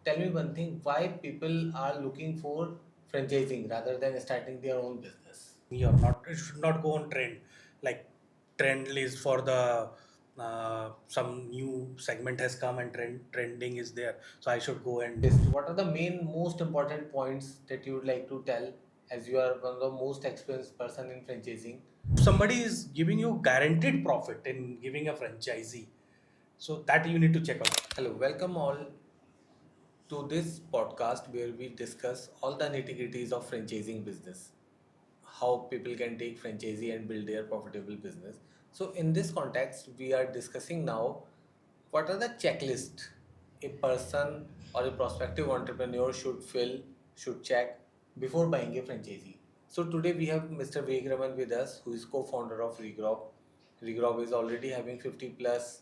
tell me one thing, why people are looking for franchising rather than starting their own business? Or not, it should not go on trend. Like trend is for the some new segment has come and trending is there, so I should go and What are the main most important points that you would like to tell, as you are one of the most experienced person in franchising? somebody is giving you guaranteed profit in giving a franchisee, so that you need to check out. Hello, welcome all to this podcast where we discuss all the nitty-gritties of franchising business, how people can take franchisee and build their profitable business. So in this context, we are discussing now what are the checklist a person or a prospective entrepreneur should fill, should check before buying a franchisee. So today we have Mr. Vivek Raman with us, who is co-founder of Regrob. Regrob is already having 50 plus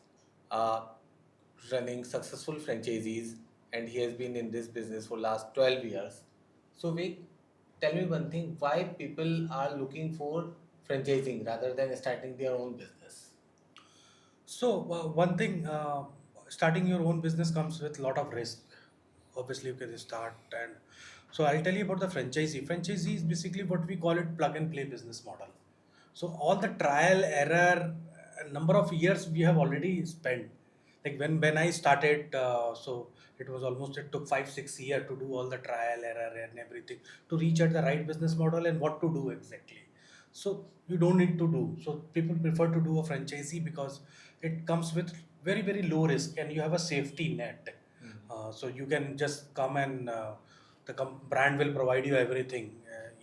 uh, running successful franchisees, and he has been in this business for last 12 years. So Vivek, tell me one thing, why people are looking for franchising rather than starting their own business? So one thing, starting your own business comes with a lot of risk. Obviously, you can start, and so I'll tell you about the franchisee. Franchisee is basically what we call it plug and play business model. So all the trial error, number of years we have already spent. Like when I started, so it was almost, it took 5-6 years to do all the trial error and everything to reach at the right business model and what to do exactly. So you don't need to do. So people prefer to do a franchisee because it comes with very low risk and you have a safety net. So you can just come and the brand will provide you everything,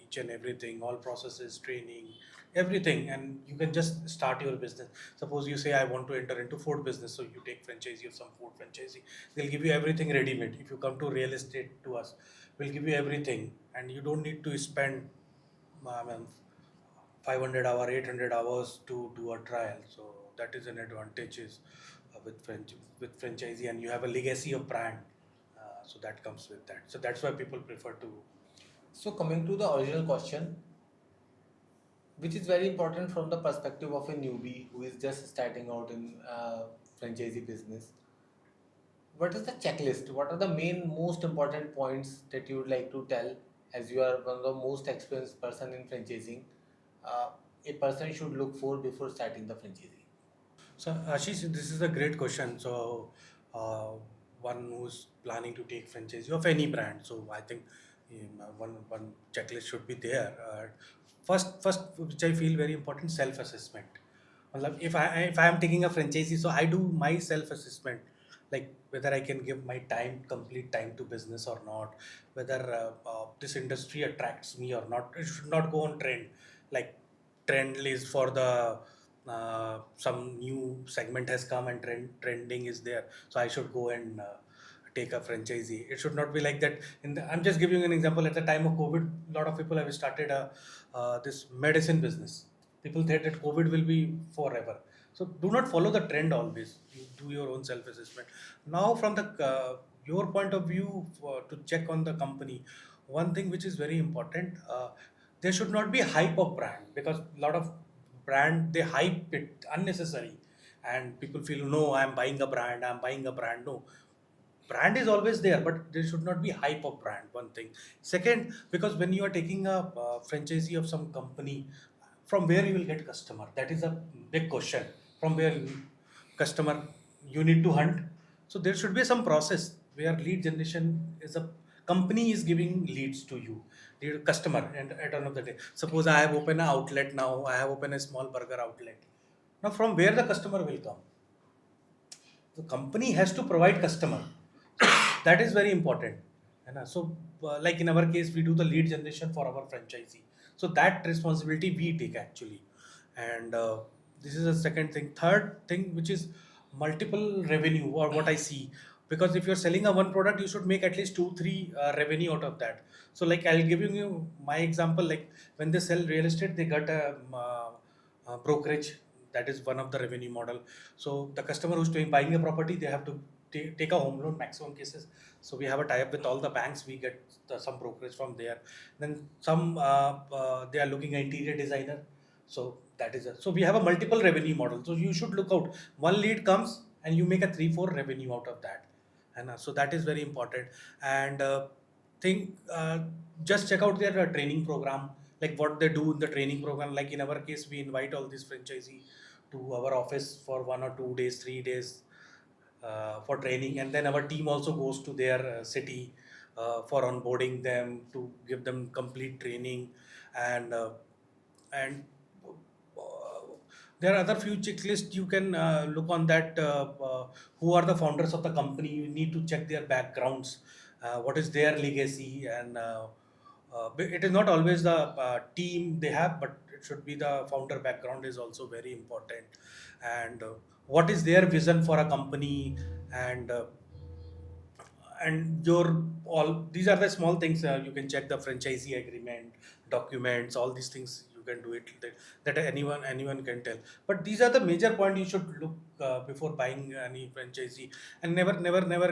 each and everything, all processes, training, everything, and you can just start your business. Suppose you say I want to enter into food business, so you take franchisee of some food franchisee. They'll give you everything ready made. If you come to real estate to us, we'll give you everything, and you don't need to spend, I mean, 500 hour 800 hours to do a trial. So that is an advantage is with franchisee, and you have a legacy of brand, so that comes with that. So that's why people prefer to. So coming to the original question, which is very important from the perspective of a newbie who is just starting out in franchisee business, what is the checklist? What are the main most important points that you would like to tell, as you are one of the most experienced person in franchising, a person should look for before starting the franchisee? So Ashish, this is a great question. So uh, one who's planning to take franchisee of any brand, so I think one checklist should be there. First, which I feel very important, self assessment. If I am taking a franchisee, so I do my self assessment, like whether I can give my complete time to business or not, whether this industry attracts me or not. It should not go on trend, like trend is for the some new segment has come and trending is there, so I should go and take a franchisee. It should not be like that. I'm just giving you an example. At the time of COVID, a lot of people have started a this medicine business. People think that COVID will be forever. So do not follow the trend always. You do your own self assessment. Now, from the your point of view, to check on the company, one thing which is very important, there should not be hype of brand, because a lot of brand they hype it unnecessary, and people feel, no, I'm buying a brand, I'm buying a brand. No, brand is always there, but there should not be hype of brand. One thing. Second, because when you are taking a franchisee of some company, from where you will get customer, that is a big question. From where customer you need to hunt. So there should be some process where lead generation is a company is giving leads to you, the customer. And at the end of the day, suppose I have opened an outlet, now I have opened a small burger outlet. Now from where the customer will come? The company has to provide customer. That is very important. है ना? So like in our case, we do the lead generation for our franchisee, so that responsibility we take actually. And this is the second thing. Third thing, which is multiple revenue, or what I see, because if you're selling a one product, you should make at least 2-3 revenue out of that. So like I'll give you my example. Like when they sell real estate, they got a brokerage. That is one of the revenue model. So the customer who's doing buying a property, they have to take a home loan maximum cases. So we have a tie up with all the banks. We get some brokerage from there. Then some they are looking at interior designer. So that is so we have a multiple revenue model. So you should look out. One lead comes and you make a 3-4 revenue out of that. So that is very important. And think just check out their training program, like what they do in the training program. Like in our case, we invite all these franchisee to our office for 1 or 2 days, 3 days for training, and then our team also goes to their city for onboarding them, to give them complete training. And uh, and uh, there are other few checklists you can look on that. Who are the founders of the company? You need to check their backgrounds, what is their legacy, and it is not always the team they have, but it should be the founder background is also very important. And what is their vision for a company, and your all these are the small things. You can check the franchisee agreement documents, all these things you can do it, that anyone can tell. But these are the major point you should look before buying any franchisee. And never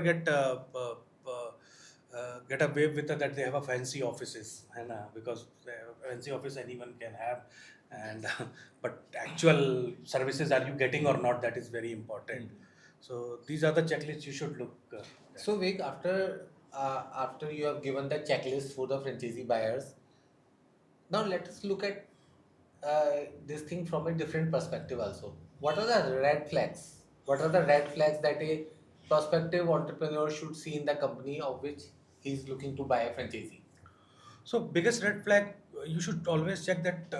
get away with that they have a fancy offices, and because fancy office anyone can have. And but actual services, are you getting or not, that is very important. So these are the checklists you should look at. So Vic, after you have given the checklist for the franchisee buyers, now let us look at this thing from a different perspective also. What are the red flags? What are the red flags that a prospective entrepreneur should see in the company of which he is looking to buy a franchisee? So biggest red flag, you should always check that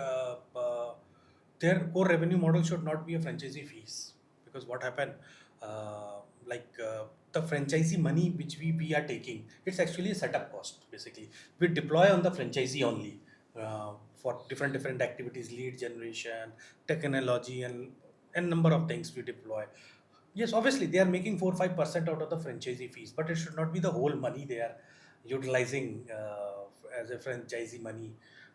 their core revenue model should not be a franchisee fees. Because what happened, the franchisee money which we are taking, it's actually a setup cost. Basically, we deploy on the franchisee only for different activities, lead generation, technology, and number of things we deploy. Yes, obviously they are making 4-5% out of the franchisee fees, but it should not be the whole money they are utilizing as a franchisee money.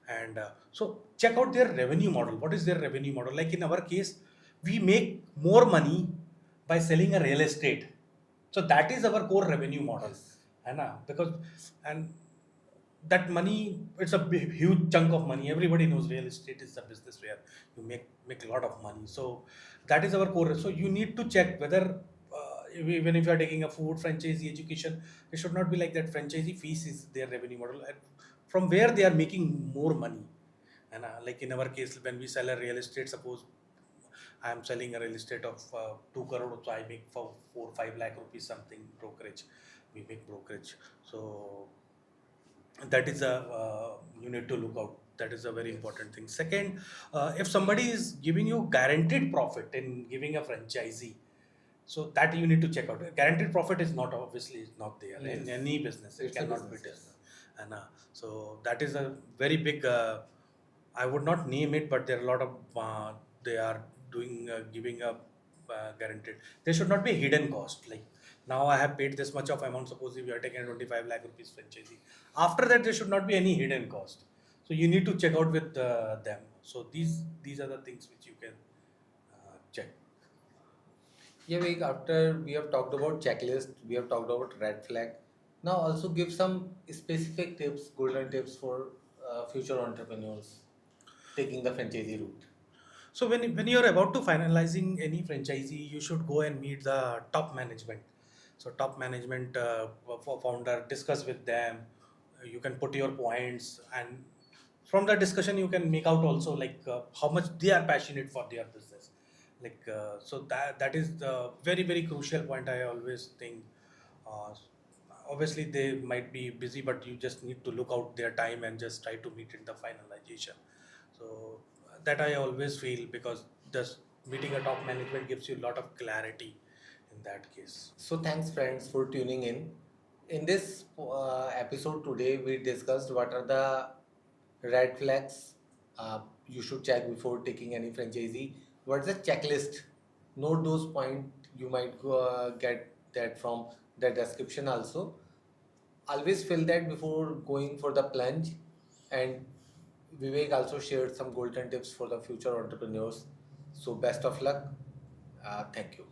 And so check out their revenue model. What is their revenue model? Like in our case, we make more money by selling a real estate. So that is our core revenue model. Yes. Because and that money, it's a huge chunk of money. Everybody knows real estate is a business where you make a lot of money. So that is our core. So you need to check whether even if you are taking a food franchisee education, it should not be like that. Franchisee fees is their revenue model, and from where they are making more money. And like in our case, when we sell a real estate, suppose I am selling a real estate of 2 crore, so I make for 4-5 lakh rupees something brokerage. We make brokerage. So that is a you need to look out. That is a very important thing. Second, if somebody is giving you guaranteed profit in giving a franchisee, so that you need to check out. Guaranteed profit is not, obviously is not there in Yes. any business. It It's a cannot be business, done. And so that is a very big. I would not name it, but there are a lot of they are doing giving a guaranteed. There should not be a hidden cost. Like now I have paid this much of amount. Suppose if you are taking a 25 lakh rupees franchisee, after that there should not be any hidden cost. So you need to check out with them. So these are the things which you can check. Yeah, Vik, after we have talked about checklist, we have talked about red flag. Now also give some specific tips, golden tips for future entrepreneurs taking the franchisee route. So when you're about to finalizing any franchisee, you should go and meet the top management. So top management for founder, discuss with them. You can put your points, and from the discussion you can make out also like how much they are passionate for their business. Like so that is the very crucial point. I always think. Uh, Obviously they might be busy, but you just need to look out their time and just try to meet in the finalization. So that I always feel, because just meeting a top management gives you a lot of clarity in that case. So thanks friends for tuning in. In this episode today, we discussed what are the red flags you should check before taking any franchisee. What's the checklist? Note those points. You might get that from the description also. Always fill that before going for the plunge. And Vivek also shared some golden tips for the future entrepreneurs. So best of luck. Thank you.